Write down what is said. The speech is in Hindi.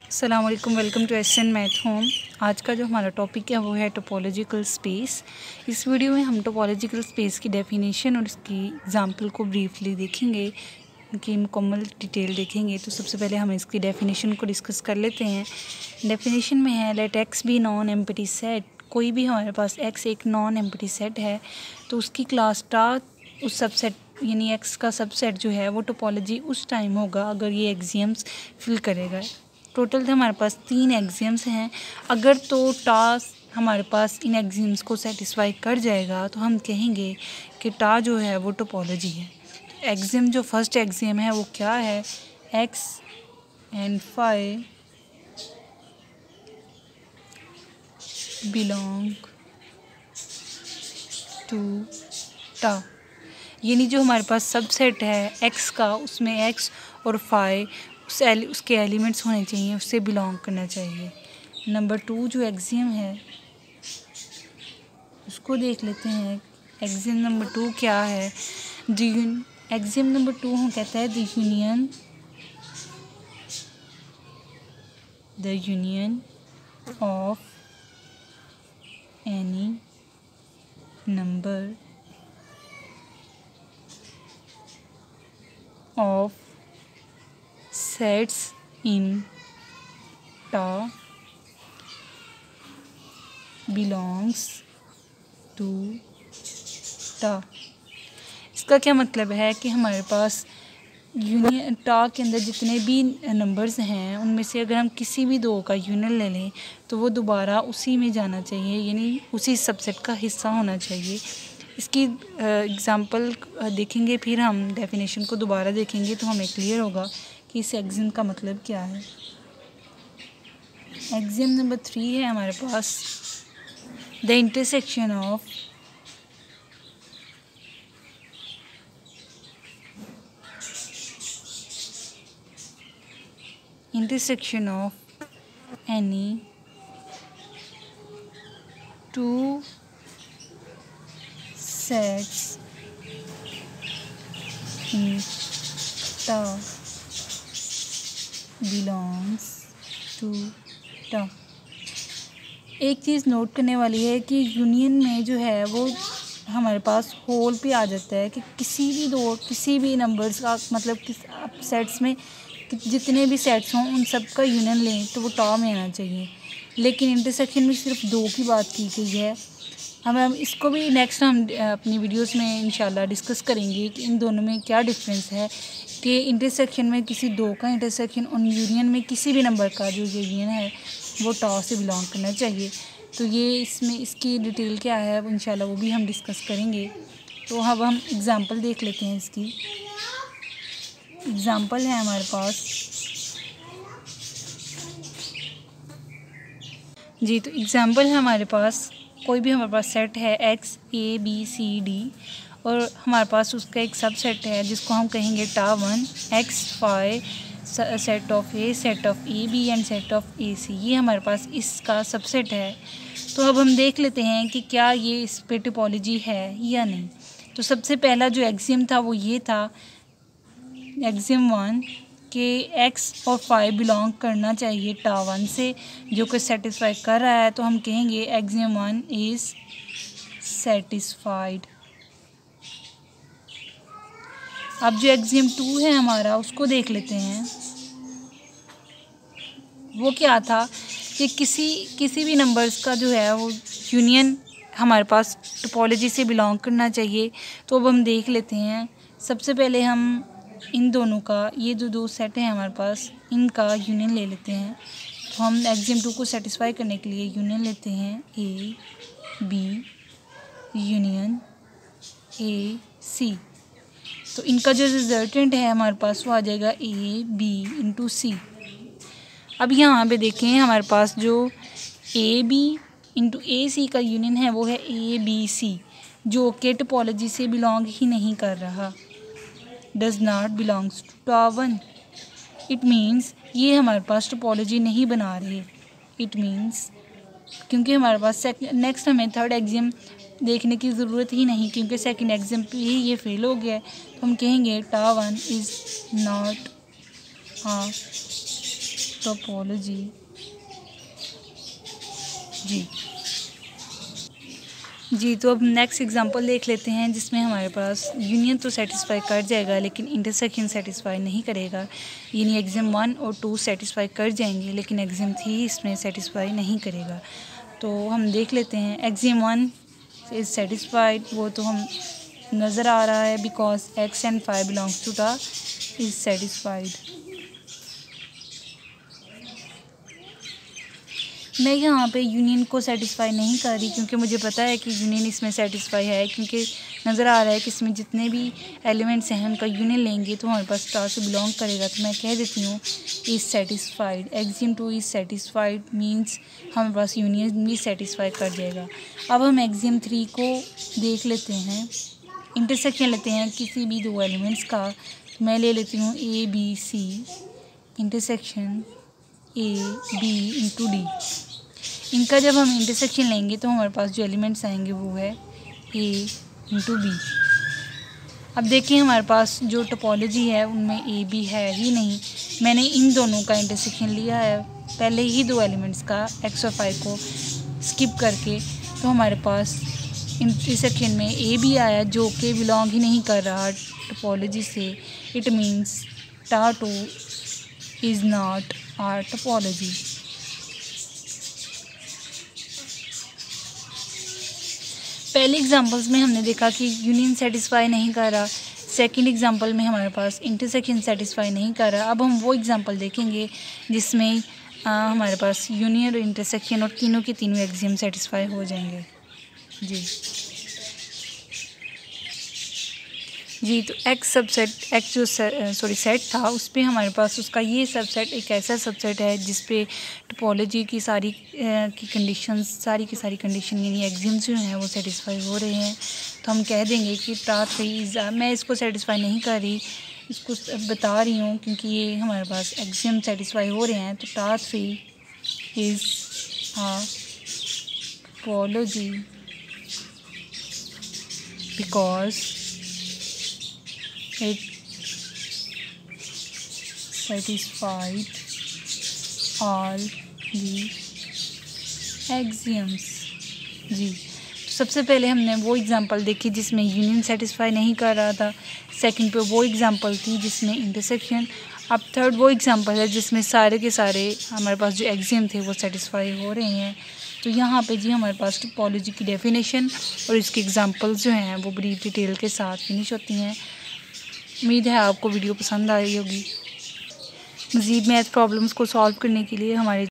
अस्सलाम वालेकुम, welcome to SN math home. आज का जो हमारा टॉपिक है वो है टोपोलॉजिकल स्पेस। इस वीडियो में हम टोपोलॉजिकल स्पेस की डेफिनेशन और इसकी एग्जांपल को ब्रीफली देखेंगे, इनकी मुकम्मल डिटेल देखेंगे। तो सबसे पहले हम इसकी डेफिनेशन को डिस्कस कर लेते हैं। डेफिनेशन में है let X be non empty set. कोई भी हमारे पास एक्स एक नॉन एम्प्टी सेट है तो उसकी क्लास स्टार उस सबसेट यानी एक्स का सबसेट जो है वो टोपोलॉजी उस टाइम होगा अगर ये एक्सियम्स फिल करेगा। टोटल तो हमारे पास 3 एक्सियम्स हैं। अगर तो टास्क हमारे पास इन एक्सियम्स को सेटिस्फाई कर जाएगा तो हम कहेंगे कि टा जो है वो टोपोलॉजी है। एक्सियम जो फर्स्ट एक्सियम है वो क्या है, X and phi belong to tau. यानी जो हमारे पास सबसेट है एक्स का, उसमें एक्स और फाई उसके एलिमेंट्स होने चाहिए, उससे बिलोंग करना चाहिए। नंबर 2 जो एक्सियम है उसको देख लेते हैं। एक्सियम नंबर 2 क्या है, एक्सियम नंबर 2 हम कहता है the union of any number of sets in टा belongs to टा। इसका क्या मतलब है कि हमारे पास यूनियन टा के अंदर जितने भी नंबर्स हैं उनमें से अगर हम किसी भी दो का यूनियन ले लें तो वो दोबारा उसी में जाना चाहिए, यानी उसी सबसेट का हिस्सा होना चाहिए। इसकी एग्ज़ाम्पल देखेंगे, फिर हम डेफिनेशन को दोबारा देखेंगे तो हमें क्लियर होगा कि इस एक्सियम का मतलब क्या है। एक्सियम नंबर 3 है हमारे पास the intersection of any two sets in टा belongs to टा। एक चीज़ नोट करने वाली है कि यूनियन में जो है वो हमारे पास होल पे आ जाता है कि किसी भी नंबर्स का मतलब सेट्स में जितने भी सेट्स हों उन सब का यूनियन लें तो वो टा में आना चाहिए। लेकिन इंटरसेक्शन में सिर्फ 2 की बात की गई है। हम इसको भी नेक्स्ट हम अपनी वीडियोस में इंशाल्लाह डिस्कस करेंगे कि इन दोनों में क्या डिफरेंस है, कि इंटरसेक्शन में किसी 2 का इंटरसेक्शन और यूनियन में किसी भी नंबर का जो यूनियन है वो टा से बिलोंग करना चाहिए। तो ये इसमें इसकी डिटेल क्या है वो इंशाल्लाह वो भी हम डिस्कस करेंगे। तो अब हम एग्ज़ाम्पल देख लेते हैं। इसकी एग्ज़ाम्पल है हमारे पास जी, तो एग्ज़ाम्पल है हमारे पास कोई भी हमारे पास सेट है X A B C D और हमारे पास उसका एक सब सेट है जिसको हम कहेंगे टा 1 X phi set of A, set of A B and set of A C. ये हमारे पास इसका सबसेट है। तो अब हम देख लेते हैं कि क्या ये इस पे टोपोलॉजी है या नहीं। तो सबसे पहला जो एक्सियम था वो ये था, एक्सियम 1 कि एक्स और फाई बिलोंग करना चाहिए टा 1 से, जो कि सेटिस्फाई कर रहा है। तो हम कहेंगे एक्सियम 1 इज़ सेटिस्फाइड। अब जो एक्सियम 2 है हमारा उसको देख लेते हैं। वो क्या था कि किसी भी नंबर्स का जो है वो यूनियन हमारे पास टोपोलॉजी से बिलोंग करना चाहिए। तो अब हम देख लेते हैं। सबसे पहले हम इन दोनों का, ये जो 2 सेट हैं हमारे पास, इनका यूनियन ले लेते हैं। तो हम एक्सियम 2 को सेटिस्फाई करने के लिए यूनियन लेते हैं ए बी यूनियन ए सी। तो इनका जो रिजल्टेंट है हमारे पास वो आ जाएगा ए बी इंटू सी। अब यहाँ पे देखें हमारे पास जो ए बी इंटू ए सी का यूनियन है वो है ए बी सी, जो कि टोपोलॉजी से बिलोंग ही नहीं कर रहा, डज नॉट बिलोंग्स टू टा 1। इट मीन्स ये हमारे पास टोपोलॉजी नहीं बना रहे। इट मीन्स क्योंकि हमारे पास नेक्स्ट हमें थर्ड एक्सियम देखने की ज़रूरत ही नहीं, क्योंकि सेकंड एक्सियम पे ही ये फेल हो गया है। तो हम कहेंगे टा 1 इज़ नॉट टोपोलॉजी जी। तो अब नेक्स्ट एग्जांपल देख लेते हैं, जिसमें हमारे पास यूनियन तो सेटिस्फाई कर जाएगा लेकिन इंटरसेक्शन सेटिस्फाई नहीं करेगा। यानी एग्जाम 1 और 2 सेटिस्फाई कर जाएंगे लेकिन एग्जाम 3 इसमें सेटिस्फाई नहीं करेगा। तो हम देख लेते हैं, एग्जाम 1 इज़ सेटिस्फाइड, वो तो हम नज़र आ रहा है, because x and 5 belongs to the is satisfied. मैं यहाँ पे यूनियन को सेटिस्फाई नहीं कर रही क्योंकि मुझे पता है कि यूनियन इसमें सेटिस्फाई है, क्योंकि नज़र आ रहा है कि इसमें जितने भी एलिमेंट्स हैं उनका यूनियन लेंगे तो हमारे पास स्टार से बिलोंग करेगा। तो मैं कह देती हूँ is satisfied. Exam 2 is satisfied means हमारे पास यूनियन भी सेटिस्फाई कर जाएगा। अब हम एग्जाम 3 को देख लेते हैं, इंटरसेक्शन लेते हैं किसी भी दो एलिमेंट्स का। मैं ले लेती हूँ ABC intersection AB into D। इनका जब हम इंटरसेक्शन लेंगे तो हमारे पास जो एलिमेंट्स आएंगे वो है A इंटू B। अब देखिए हमारे पास जो टोपोलॉजी है उनमें AB है ही नहीं। मैंने इन दोनों का इंटरसेक्शन लिया है पहले ही दो एलिमेंट्स का, X और 5 को स्किप करके, तो हमारे पास इंटरसेक्शन में AB आया जो कि बिलोंग ही नहीं कर रहा टोपोलॉजी से। It means star 2 is not R topology. पहले एग्जांपल्स में हमने देखा कि यूनियन सेटिस्फाई नहीं कर रहा, सेकंड एग्जांपल में हमारे पास इंटरसेक्शन सेटिस्फाई नहीं कर रहा। अब हम वो एग्जांपल देखेंगे जिसमें हमारे पास यूनियन और इंटरसेक्शन और तीनों के तीनों एग्जाम सेटिस्फाई हो जाएंगे। जी तो एक्स जो सेट था उस पर हमारे पास उसका ये सबसेट एक ऐसा सबसेट है जिस पे टोपोलॉजी की सारी की कंडीशन यानी एग्जाम्स जो हैं वो सेटिस्फाई हो रहे हैं। तो हम कह देंगे कि टार 3 मैं इसको सेटिस्फाई नहीं कर रही, इसको बता रही हूँ क्योंकि ये हमारे पास एग्जाम सेटिस्फाई हो रहे हैं। तो टार 3 is a topology because it satisfied all the axioms। जी तो सबसे पहले हमने वो एग्ज़ाम्पल देखी जिसमें यूनियन सेटिस्फाई नहीं कर रहा था, सेकंड पे वो एग्ज़ाम्पल थी जिसमें इंटरसेक्शन, अब थर्ड वो एग्ज़ाम्पल है जिसमें सारे के सारे हमारे पास जो एग्जाम थे वो सेटिस्फाई हो रहे हैं। तो यहाँ पे जी हमारे पास टोपोलॉजी की डेफिनेशन और इसके एग्ज़ाम्पल्स जो हैं वो बड़ी डिटेल के साथ फिनिश होती हैं। उम्मीद है आपको वीडियो पसंद आई होगी। मज़ीद मैथ प्रॉब्लम्स को सॉल्व करने के लिए हमारे